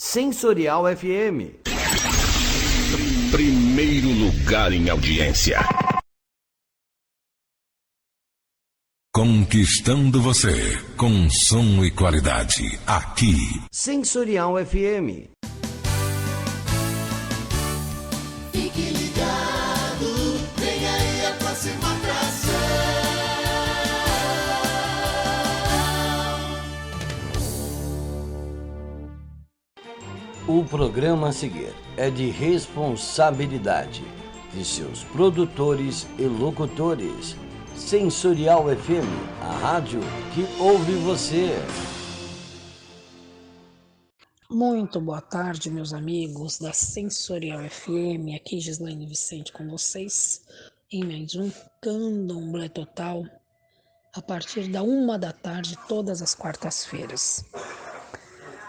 Sensorial FM. Primeiro lugar em audiência. Conquistando você com som e qualidade aqui. Sensorial FM. Fique ligado, vem aí a próxima atração. O programa a seguir é de responsabilidade de seus produtores e locutores. Sensorial FM, a rádio que ouve você. Muito boa tarde, meus amigos da Sensorial FM. Aqui Gislaine Vicente com vocês em mais um Candomblé Total a partir da 1h, todas as quartas-feiras.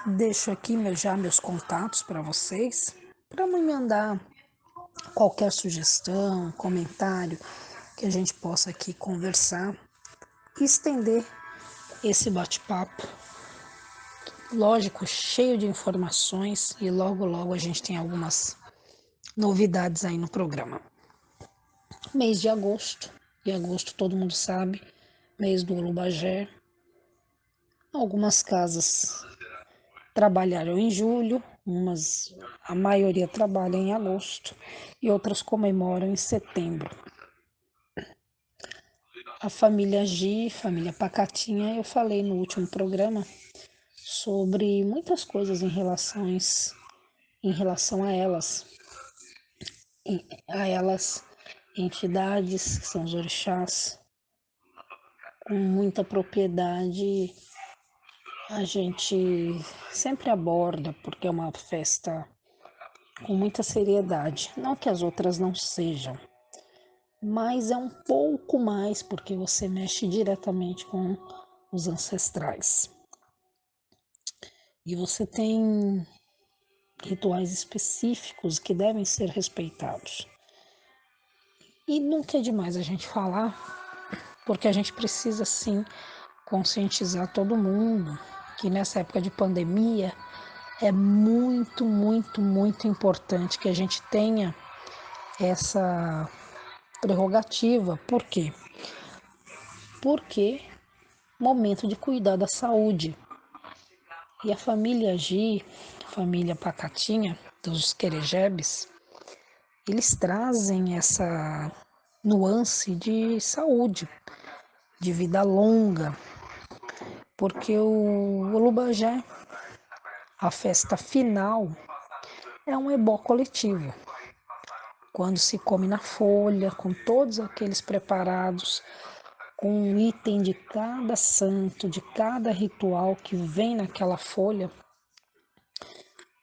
Deixo aqui meus contatos para vocês, para me mandar qualquer sugestão, comentário, que a gente possa aqui conversar e estender esse bate-papo, lógico, cheio de informações, e logo a gente tem algumas novidades aí no programa. Mês de agosto, e agosto todo mundo sabe, mês do Olubajé. Algumas casas trabalharam em julho, a maioria trabalha em agosto e outras comemoram em setembro. A família Gi, família Pacatinha, eu falei no último programa sobre muitas coisas em relação a elas, entidades, que são os orixás, com muita propriedade. A gente sempre aborda, porque é uma festa com muita seriedade. Não que as outras não sejam, mas é um pouco mais, porque você mexe diretamente com os ancestrais. E você tem rituais específicos que devem ser respeitados. E nunca é demais a gente falar, porque a gente precisa sim conscientizar todo mundo que nessa época de pandemia é muito importante que a gente tenha essa prerrogativa. Por quê? Porque momento de cuidar da saúde. E a família Gi, família Pacatinha, dos Querejebes, eles trazem essa nuance de saúde, de vida longa, porque o Olubajé, a festa final, é um ebó coletivo, quando se come na folha, com todos aqueles preparados, com um item de cada santo, de cada ritual que vem naquela folha.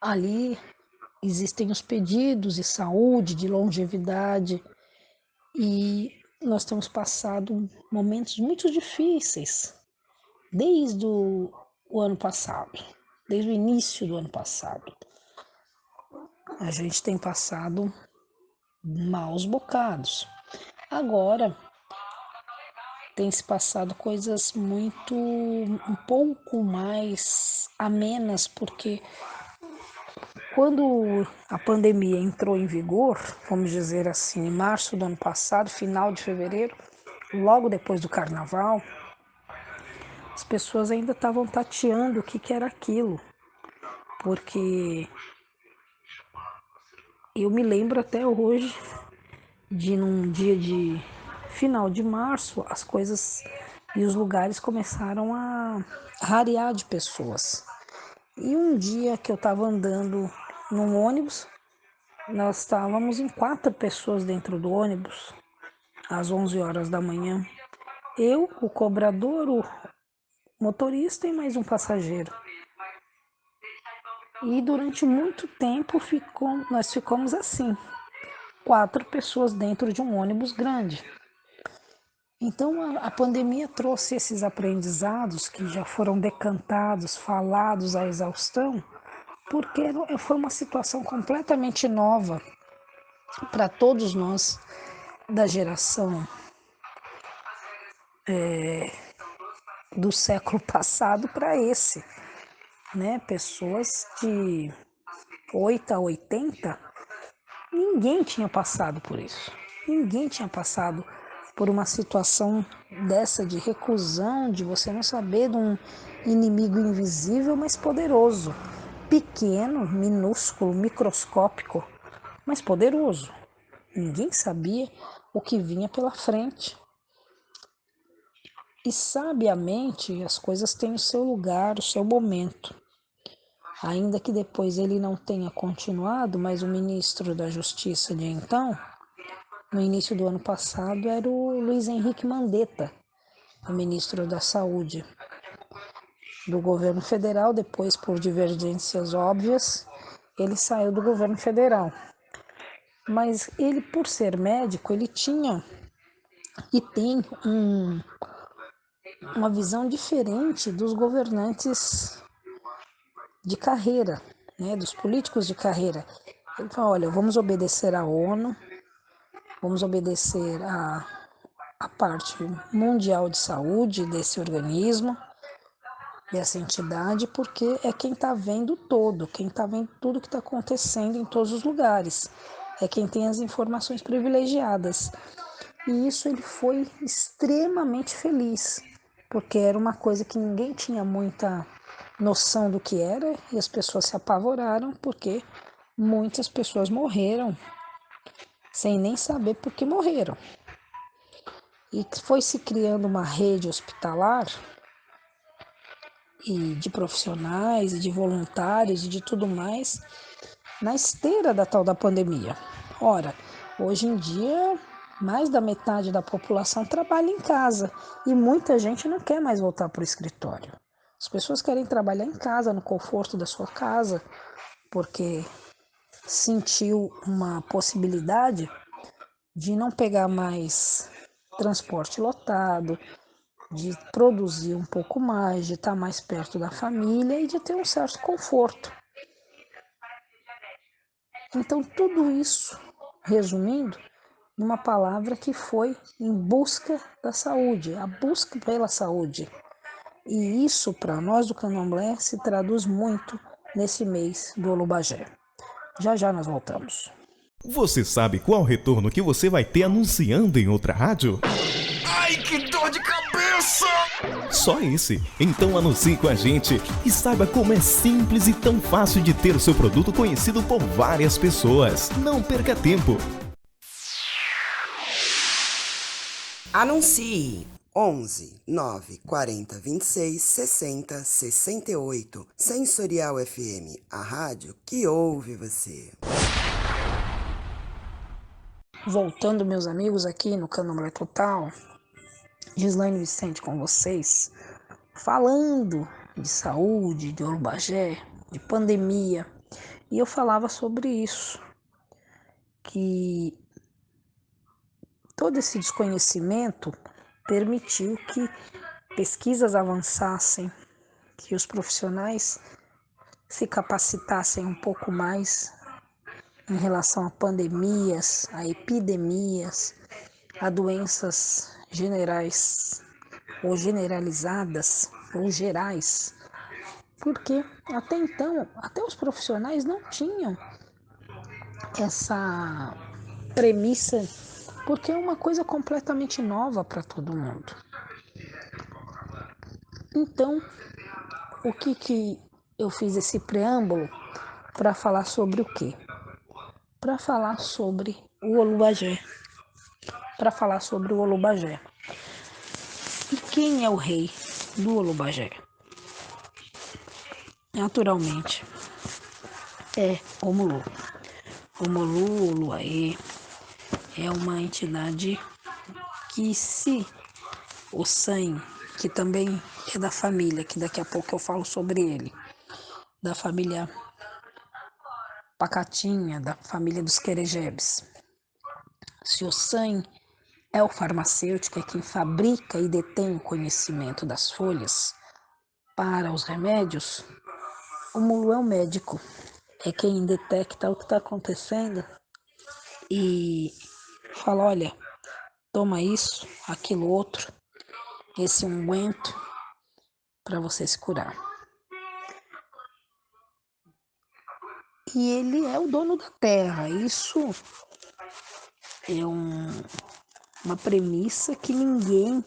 Ali existem os pedidos de saúde, de longevidade, e nós temos passado momentos muito difíceis desde o ano passado, desde o início do ano passado. A gente tem passado maus bocados. Agora tem se passado coisas um pouco mais amenas, porque quando a pandemia entrou em vigor, vamos dizer assim, em março do ano passado, final de fevereiro, logo depois do carnaval, as pessoas ainda estavam tateando o que era aquilo, porque eu me lembro até hoje de num dia de final de março, as coisas e os lugares começaram a rarear de pessoas. E um dia que eu estava andando num ônibus, nós estávamos em 4 pessoas dentro do ônibus, às 11 horas da manhã. Eu, o cobrador, o motorista e mais um passageiro. E durante muito tempo nós ficamos assim, 4 pessoas dentro de um ônibus grande. Então a pandemia trouxe esses aprendizados que já foram decantados, falados à exaustão, porque foi uma situação completamente nova para todos nós da geração do século passado para esse. né? Pessoas de 8 a 80, ninguém tinha passado por isso. Ninguém tinha passado por uma situação dessa de reclusão, de você não saber de um inimigo invisível, mas poderoso. Pequeno, minúsculo, microscópico, mas poderoso. Ninguém sabia o que vinha pela frente. E sabiamente as coisas têm o seu lugar, o seu momento. Ainda que depois ele não tenha continuado, mas o ministro da Justiça de então, no início do ano passado, era o Luiz Henrique Mandetta, o ministro da Saúde do governo federal. Depois, por divergências óbvias, ele saiu do governo federal. Mas ele, por ser médico, ele tinha e tem uma visão diferente dos governantes de carreira, né, dos políticos de carreira. Ele fala, olha, vamos obedecer à ONU, vamos obedecer à parte mundial de saúde desse organismo, dessa entidade, porque é quem está vendo todo, quem está vendo tudo que está acontecendo em todos os lugares, é quem tem as informações privilegiadas. E isso ele foi extremamente feliz, porque era uma coisa que ninguém tinha muita noção do que era, e as pessoas se apavoraram porque muitas pessoas morreram sem nem saber por que morreram. E foi se criando uma rede hospitalar e de profissionais, e de voluntários e de tudo mais na esteira da tal da pandemia. Ora, hoje em dia, mais da metade da população trabalha em casa e muita gente não quer mais voltar para o escritório. As pessoas querem trabalhar em casa, no conforto da sua casa, porque sentiu uma possibilidade de não pegar mais transporte lotado, de produzir um pouco mais, de estar mais perto da família e de ter um certo conforto. Então, tudo isso, resumindo, numa palavra que foi em busca da saúde, a busca pela saúde. E isso, para nós do Candomblé, se traduz muito nesse mês do Olubagé. Já já nós voltamos. Você sabe qual retorno que você vai ter anunciando em outra rádio? Ai, que dor de cabeça! Só esse. Então anuncie com a gente e saiba como é simples e tão fácil de ter o seu produto conhecido por várias pessoas. Não perca tempo. Anuncie 11 9 40 26 60 68. Sensorial FM, a rádio que ouve você. Voltando, meus amigos, aqui no Candomblé Total, Gislaine Vicente com vocês, falando de saúde, de Olubagé, de pandemia. E eu falava sobre isso, que todo esse desconhecimento permitiu que pesquisas avançassem, que os profissionais se capacitassem um pouco mais em relação a pandemias, a epidemias, a doenças generais ou generalizadas ou gerais, porque até então, até os profissionais não tinham essa premissa, porque é uma coisa completamente nova para todo mundo. Então, o que eu fiz esse preâmbulo para falar sobre o quê? Para falar sobre o Olubagé. Para falar sobre o Olubagé. E quem é o rei do Olubagé? Naturalmente, é Omulu. Omulu, Oluaê, é uma entidade que, se o Sanho, que também é da família, que daqui a pouco eu falo sobre ele, da família Pacatinha, da família dos Querejebes. Se o Sanho é o farmacêutico, é quem fabrica e detém o conhecimento das folhas para os remédios, o Mulu é o médico, é quem detecta o que está acontecendo e fala, olha, toma isso, aquilo outro, esse unguento para você se curar. e ele é o dono da terra. Isso é uma premissa que ninguém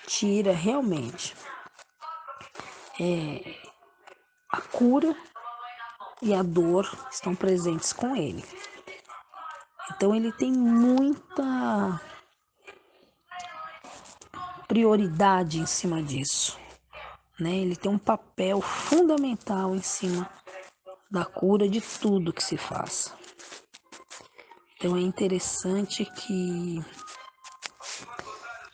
tira realmente. A cura e a dor estão presentes com ele. Então ele tem muita prioridade em cima disso, né? Ele tem um papel fundamental em cima da cura de tudo que se faça. Então é interessante que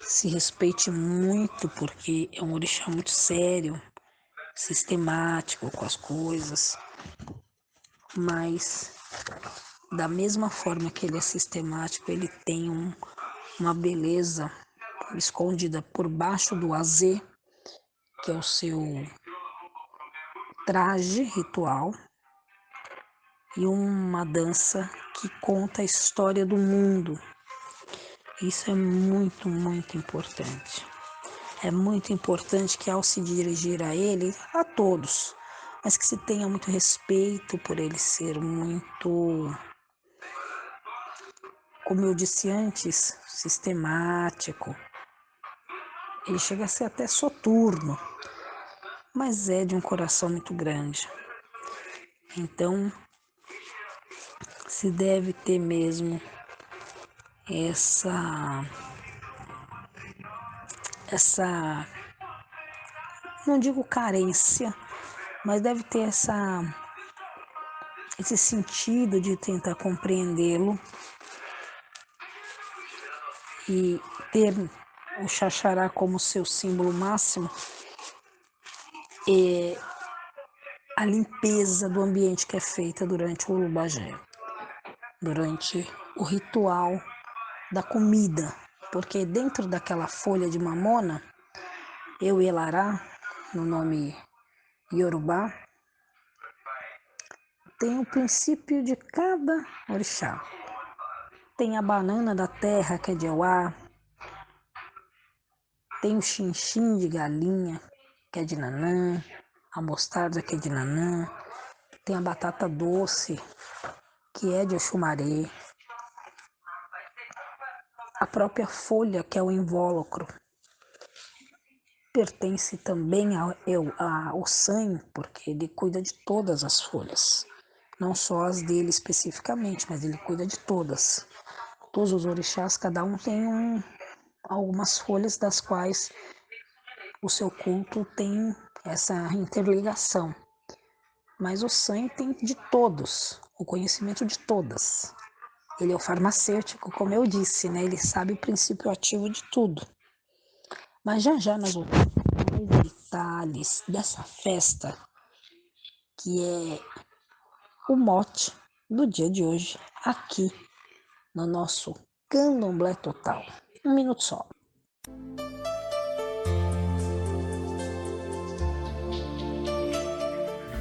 se respeite muito, porque é um orixá muito sério, sistemático com as coisas, mas da mesma forma que ele é sistemático, ele tem uma beleza escondida por baixo do azê, que é o seu traje ritual, e uma dança que conta a história do mundo. Isso é muito, muito importante. É muito importante que ao se dirigir a ele, a todos, mas que se tenha muito respeito por ele ser muito, como eu disse antes, sistemático. Ele chega a ser até soturno, mas é de um coração muito grande. Então, se deve ter mesmo essa, não digo carência, mas deve ter esse sentido de tentar compreendê-lo e ter o xaxará como seu símbolo máximo, e a limpeza do ambiente que é feita durante o Urubagé, durante o ritual da comida, porque dentro daquela folha de mamona, Euelará, no nome Yorubá, tem o princípio de cada orixá. Tem a banana da terra, que é de Euá, tem o xinxim de galinha, que é de Nanã, a mostarda, que é de Nanã, tem a batata doce, que é de Oxumaré, a própria folha, que é o invólucro, pertence também ao sanho, porque ele cuida de todas as folhas, não só as dele especificamente, mas ele cuida de todas. Todos os orixás, cada um tem algumas folhas das quais o seu culto tem essa interligação. Mas o sangue tem de todos, o conhecimento de todas. Ele é o farmacêutico, como eu disse, né? Ele sabe o princípio ativo de tudo. Mas já nós vamos ver mais detalhes dessa festa, que é o mote do dia de hoje, aqui no nosso Candomblé Total. Um minuto só.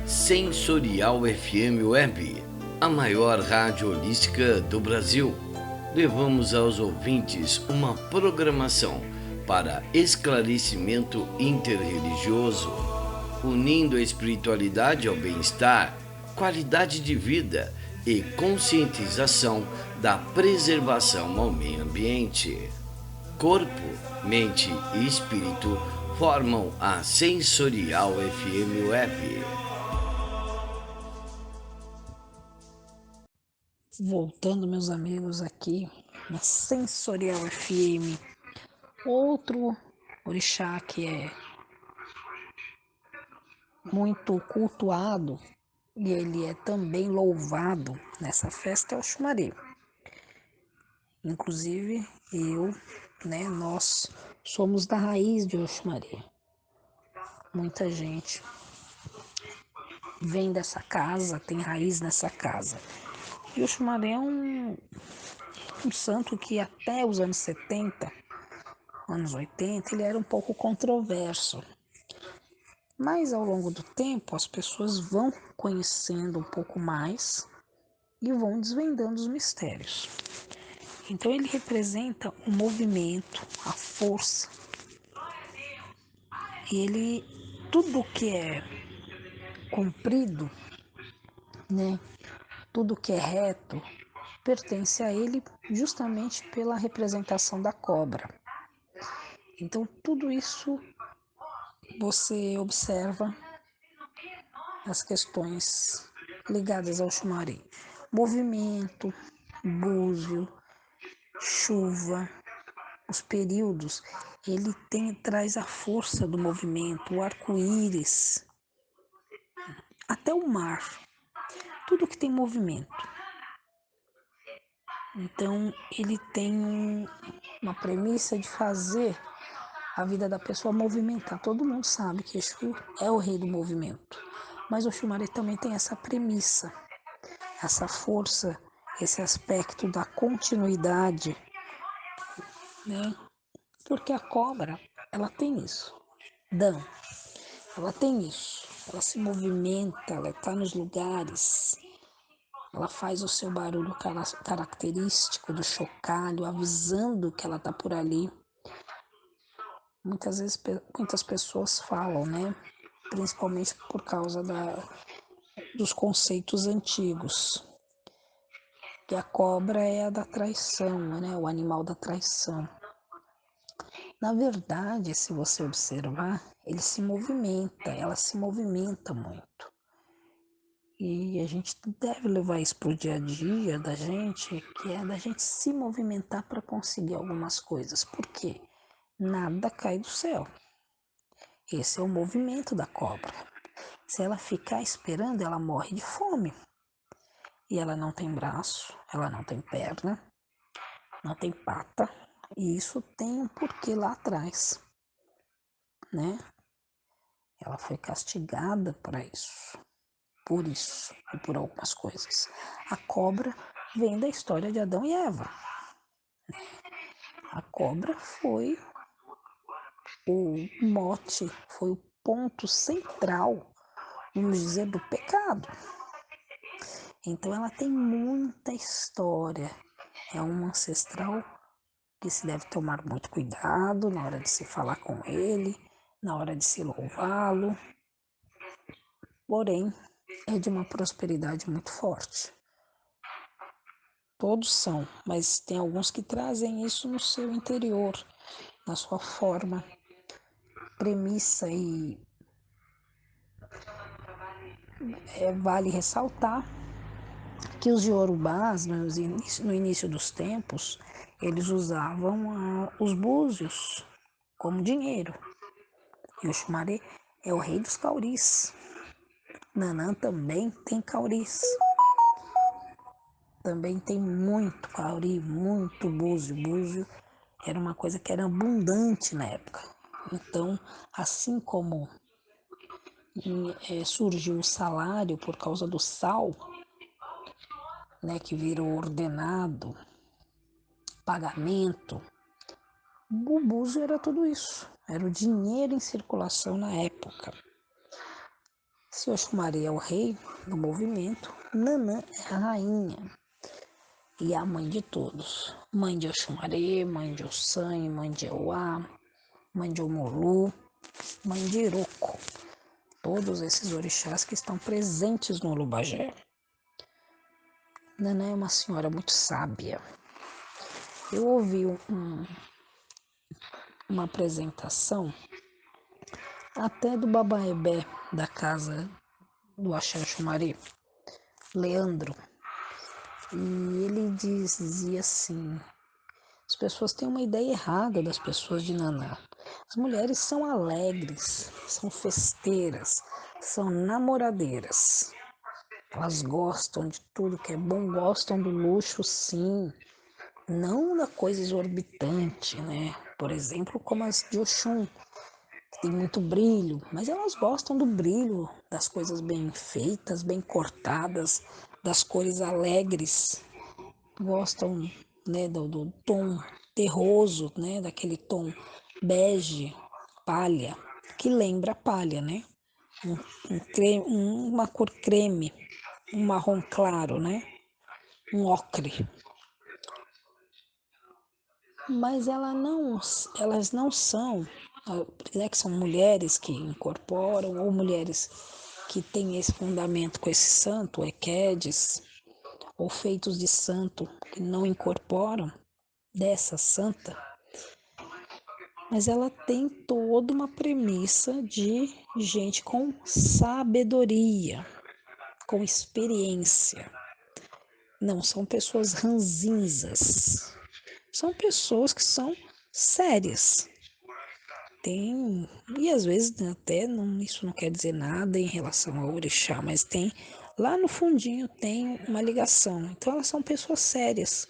Sensorial FM Web, a maior rádio holística do Brasil. Levamos aos ouvintes uma programação para esclarecimento interreligioso, unindo a espiritualidade ao bem-estar, qualidade de vida e conscientização da preservação ao meio ambiente. Corpo, mente e espírito formam a Sensorial FM Web. Voltando, meus amigos, aqui na Sensorial FM, outro orixá que é muito cultuado e ele é também louvado nessa festa é o Oxumaré. Inclusive nós somos da raiz de Oxumaré. Muita gente vem dessa casa, tem raiz nessa casa. E o Oxumaré é um santo que até os anos 70, anos 80, ele era um pouco controverso. Mas ao longo do tempo as pessoas vão conhecendo um pouco mais e vão desvendando os mistérios. Então ele representa o movimento, a força. E tudo que é comprido, né, tudo que é reto pertence a ele justamente pela representação da cobra. Então, tudo isso você observa as questões ligadas ao Xumari. Movimento, búzio, chuva, os períodos, ele traz a força do movimento, o arco-íris, até o mar, tudo que tem movimento. Então, ele tem uma premissa de fazer a vida da pessoa movimentar. Todo mundo sabe que Exu é o rei do movimento, mas o Xumari também tem essa premissa, essa força, esse aspecto da continuidade, né? Porque a cobra, ela tem isso. Dan, ela tem isso. Ela se movimenta, ela está nos lugares, ela faz o seu barulho característico do chocalho, avisando que ela está por ali. Muitas vezes, muitas pessoas falam, né? Principalmente por causa dos conceitos antigos, que a cobra é a da traição, né? O animal da traição. Na verdade, se você observar, ele se movimenta, ela se movimenta muito. E a gente deve levar isso para o dia a dia da gente, que é da gente se movimentar para conseguir algumas coisas. Por quê? Nada cai do céu. Esse é o movimento da cobra. Se ela ficar esperando, ela morre de fome. E ela não tem braço, ela não tem perna, não tem pata. E isso tem um porquê lá atrás, né? Ela foi castigada para isso, por isso e por algumas coisas. A cobra vem da história de Adão e Eva. A cobra foi o mote, foi o ponto central, vamos dizer, do pecado. Então ela tem muita história. É um ancestral que se deve tomar muito cuidado na hora de se falar com ele, na hora de se louvá-lo. Porém, é de uma prosperidade muito forte. Todos são, mas tem alguns que trazem isso no seu interior, na sua forma, premissa e vale ressaltar que os iorubás, no início dos tempos, eles usavam os búzios como dinheiro. E o Xumari é o rei dos cauris. Nanã também tem cauris. Também tem muito cauri, muito búzio. Búzio era uma coisa que era abundante na época. Então, assim como surgiu o salário por causa do sal, né, que virou ordenado, pagamento, o búzio era tudo isso. Era o dinheiro em circulação na época. Se Oxumaré é o rei do movimento, Nanã é a rainha e a mãe de todos. Mãe de Oxumaré, mãe de Ossan, mãe de Euá, mãe de Omolu, mãe de Iroko. Todos esses orixás que estão presentes no Olubagé. Nanã é uma senhora muito sábia. Eu ouvi uma apresentação até do Babaebé da casa do Axé Xumari, Leandro, e ele dizia assim: as pessoas têm uma ideia errada das pessoas de Naná. As mulheres são alegres, são festeiras, são namoradeiras. Elas gostam de tudo que é bom, gostam do luxo, sim. Não da coisa exorbitante, né? Por exemplo, como as de Oxum, que tem muito brilho, mas elas gostam do brilho, das coisas bem feitas, bem cortadas, das cores alegres. Gostam, né, do tom terroso, né, daquele tom bege, palha, que lembra palha, né? Uma cor creme, um marrom claro, né? Um ocre. Mas elas não são, né, que são mulheres que incorporam, ou mulheres que têm esse fundamento com esse santo, Equedes, ou feitos de santo que não incorporam dessa santa, mas ela tem toda uma premissa de gente com sabedoria, com experiência. Não são pessoas ranzinzas, são pessoas que são sérias. E às vezes até isso não quer dizer nada em relação ao orixá, mas lá no fundinho tem uma ligação. Então elas são pessoas sérias.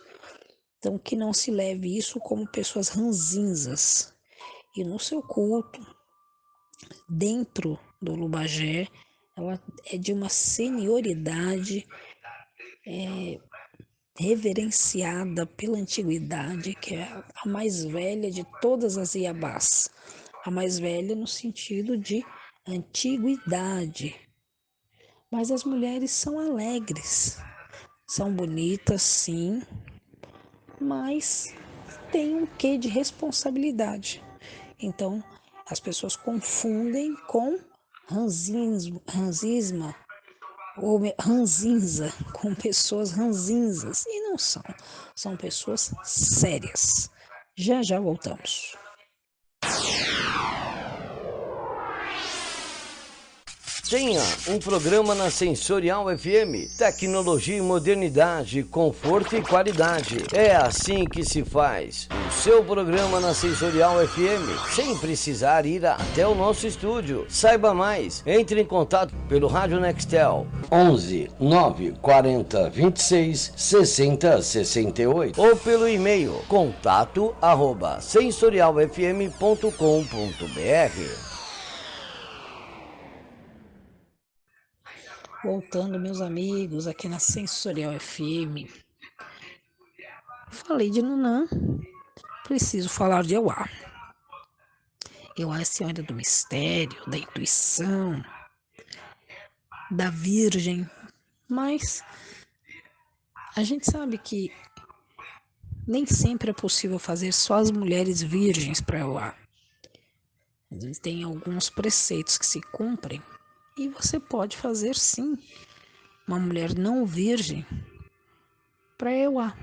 Então que não se leve isso como pessoas ranzinzas. E no seu culto, dentro do Lubagé, ela é de uma senioridade reverenciada pela antiguidade, que é a mais velha de todas as Iabás. A mais velha no sentido de antiguidade. Mas as mulheres são alegres, são bonitas, sim, mas tem um quê de responsabilidade. Então, as pessoas confundem com ranzinza, ou ranzinza, com pessoas ranzinzas, e não são. São pessoas sérias. Já já voltamos. Tenha um programa na Sensorial FM. Tecnologia e modernidade, conforto e qualidade. É assim que se faz. O seu programa na Sensorial FM, sem precisar ir até o nosso estúdio. Saiba mais. Entre em contato pelo Rádio Nextel 11 940 26 60 68 ou pelo e-mail contato@sensorialfm.com.br. Voltando, meus amigos, aqui na Sensorial FM. Falei de Nunã, preciso falar de Euá. Euá é a senhora do mistério, da intuição, da virgem, mas a gente sabe que nem sempre é possível fazer só as mulheres virgens para Euá. Tem alguns preceitos que se cumprem. E você pode fazer, sim, uma mulher não virgem para Euá.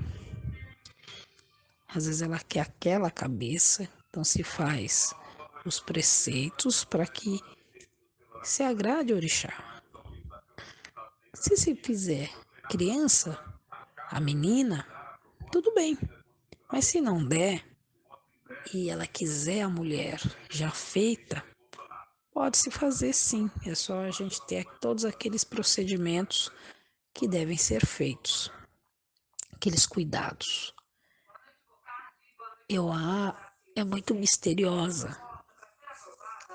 Às vezes ela quer aquela cabeça, então se faz os preceitos para que se agrade o orixá. Se fizer criança, a menina, tudo bem. Mas se não der, e ela quiser a mulher já feita, pode-se fazer sim, é só a gente ter todos aqueles procedimentos que devem ser feitos, aqueles cuidados. Euá é muito misteriosa,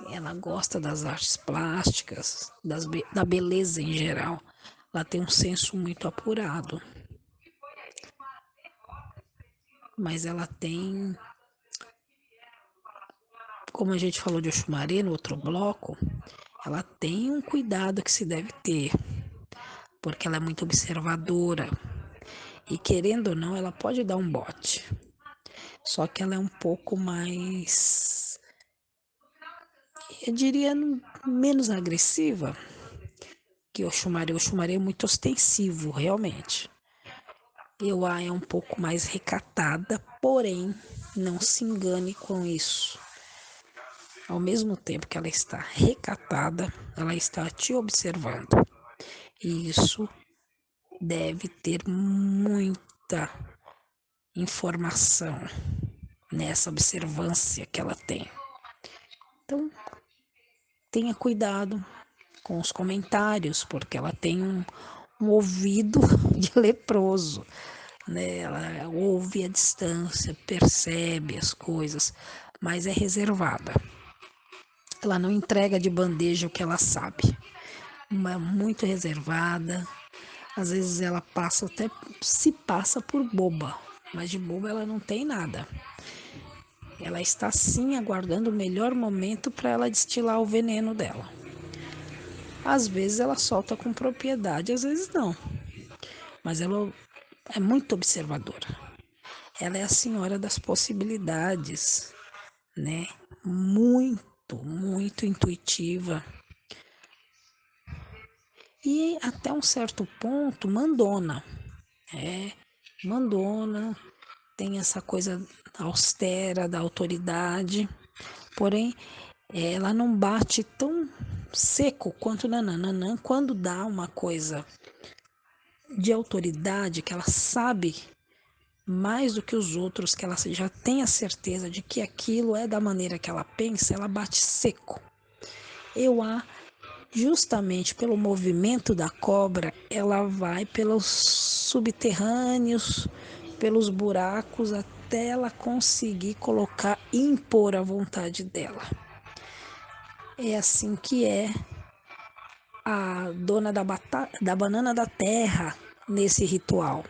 ela gosta das artes plásticas, da beleza em geral, ela tem um senso muito apurado, mas ela tem, como a gente falou de Oxumaré no outro bloco, ela tem um cuidado que se deve ter, porque ela é muito observadora e, querendo ou não, ela pode dar um bote, só que ela é um pouco mais, eu diria, menos agressiva que Oxumaré. Oxumaré é muito ostensivo, realmente. Euá é um pouco mais recatada, porém, não se engane com isso. Ao mesmo tempo que ela está recatada, ela está te observando. E isso deve ter muita informação nessa observância que ela tem. Então, tenha cuidado com os comentários, porque ela tem um ouvido de leproso, né? Ela ouve à distância, percebe as coisas, mas é reservada. Ela não entrega de bandeja o que ela sabe. É muito reservada. Às vezes ela se passa por boba, mas de boba ela não tem nada. Ela está sim aguardando o melhor momento para ela destilar o veneno dela. Às vezes ela solta com propriedade, às vezes não. Mas ela é muito observadora. Ela é a senhora das possibilidades, né? Muito intuitiva. E até um certo ponto, mandona. é mandona, tem essa coisa austera da autoridade, porém ela não bate tão seco quanto Nanã. Nanã, quando dá uma coisa de autoridade, que ela sabe mais do que os outros, que ela já tem a certeza de que aquilo é da maneira que ela pensa, ela bate seco. Euá, justamente pelo movimento da cobra, ela vai pelos subterrâneos, pelos buracos, até ela conseguir colocar e impor a vontade dela. É assim que é a dona da banana da terra nesse ritual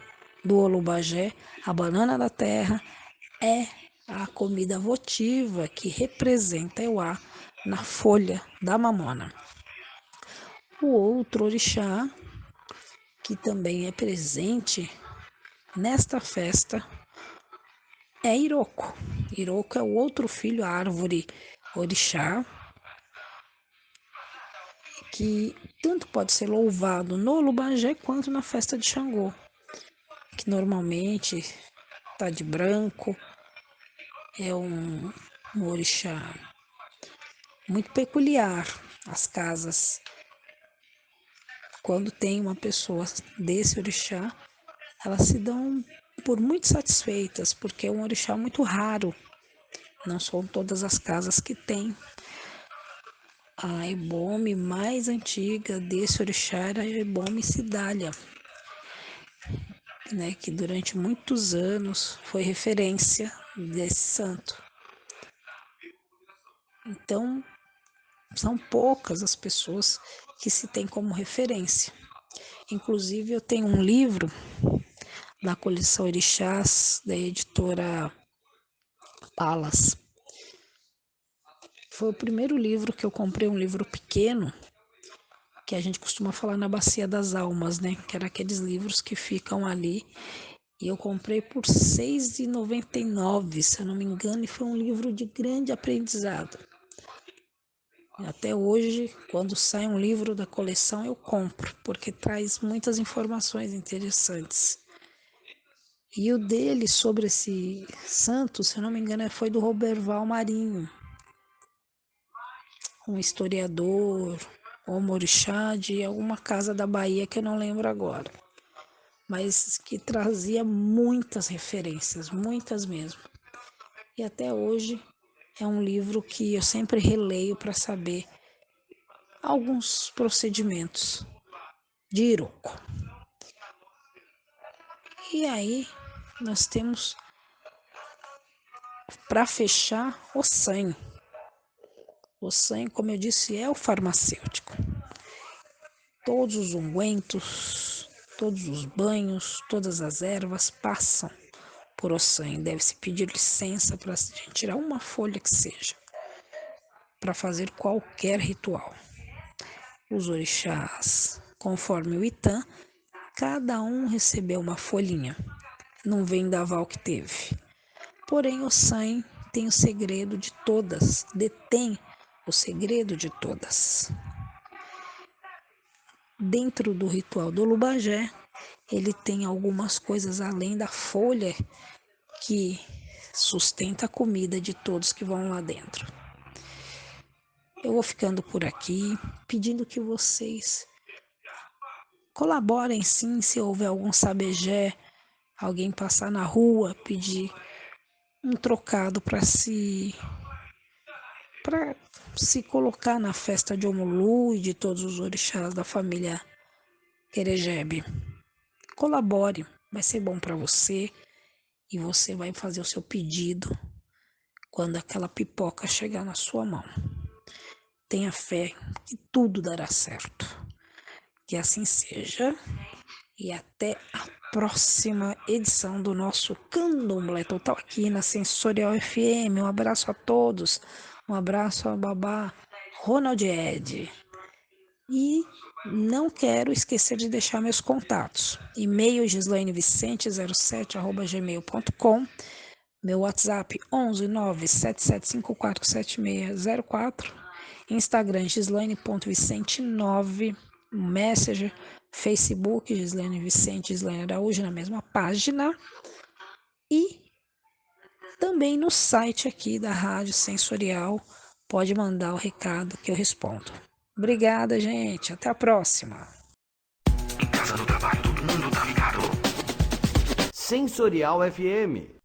do Olubajé. A banana da terra é a comida votiva que representa Euá na folha da mamona. O outro orixá que também é presente nesta festa é Iroko. Iroko é o outro filho, a árvore orixá, que tanto pode ser louvado no Olubajé quanto na festa de Xangô, que normalmente está de branco, é um orixá muito peculiar. As casas, quando tem uma pessoa desse orixá, elas se dão por muito satisfeitas, porque é um orixá muito raro. Não são todas as casas que tem. A ebome mais antiga desse orixá era a ebome Cidália, né, que durante muitos anos foi referência desse santo. Então, são poucas as pessoas que se tem como referência. Inclusive, eu tenho um livro da coleção Orixás, da editora Palas. Foi o primeiro livro que eu comprei, um livro pequeno, que a gente costuma falar na Bacia das Almas, né? Que era aqueles livros que ficam ali. E eu comprei por R$ 6,99, se eu não me engano, e foi um livro de grande aprendizado. Até hoje, quando sai um livro da coleção, eu compro, porque traz muitas informações interessantes. E o dele sobre esse santo, se eu não me engano, foi do Roberval Marinho, um historiador, ou orixá de alguma casa da Bahia que eu não lembro agora, mas que trazia muitas referências, muitas mesmo. E até hoje é um livro que eu sempre releio para saber alguns procedimentos de Iroko. E aí nós temos, para fechar, o sangue. O sangue, como eu disse, é o farmacêutico. Todos os ungüentos, todos os banhos, todas as ervas passam por Ossan. Deve-se pedir licença para tirar uma folha que seja, para fazer qualquer ritual. Os orixás, conforme o Itã, cada um recebeu uma folhinha, num vendaval que teve. Porém, Ossan tem o segredo de todas, detém o segredo de todas. Dentro do ritual do Olubajé, ele tem algumas coisas além da folha que sustenta a comida de todos que vão lá dentro. Eu vou ficando por aqui, pedindo que vocês colaborem sim, se houver algum sabejé, alguém passar na rua, pedir um trocado para se colocar na festa de Omulu e de todos os orixás da família Querejebe. Colabore, vai ser bom para você e você vai fazer o seu pedido quando aquela pipoca chegar na sua mão. Tenha fé que tudo dará certo. Que assim seja e até a próxima edição do nosso Candomblé Total aqui na Sensorial FM. Um abraço a todos, um abraço a babá Ronald Ed. E não quero esquecer de deixar meus contatos. E-mail gislainevicente07@gmail.com. Meu WhatsApp 11 977547604. Instagram gislaine.vicente9. Messenger Facebook, Gislaine Vicente, Gislaine Araújo, na mesma página. E também no site aqui da Rádio Sensorial, pode mandar o recado que eu respondo. Obrigada, gente. Até a próxima. Em casa, no trabalho, todo mundo tá ligado. Sensorial FM.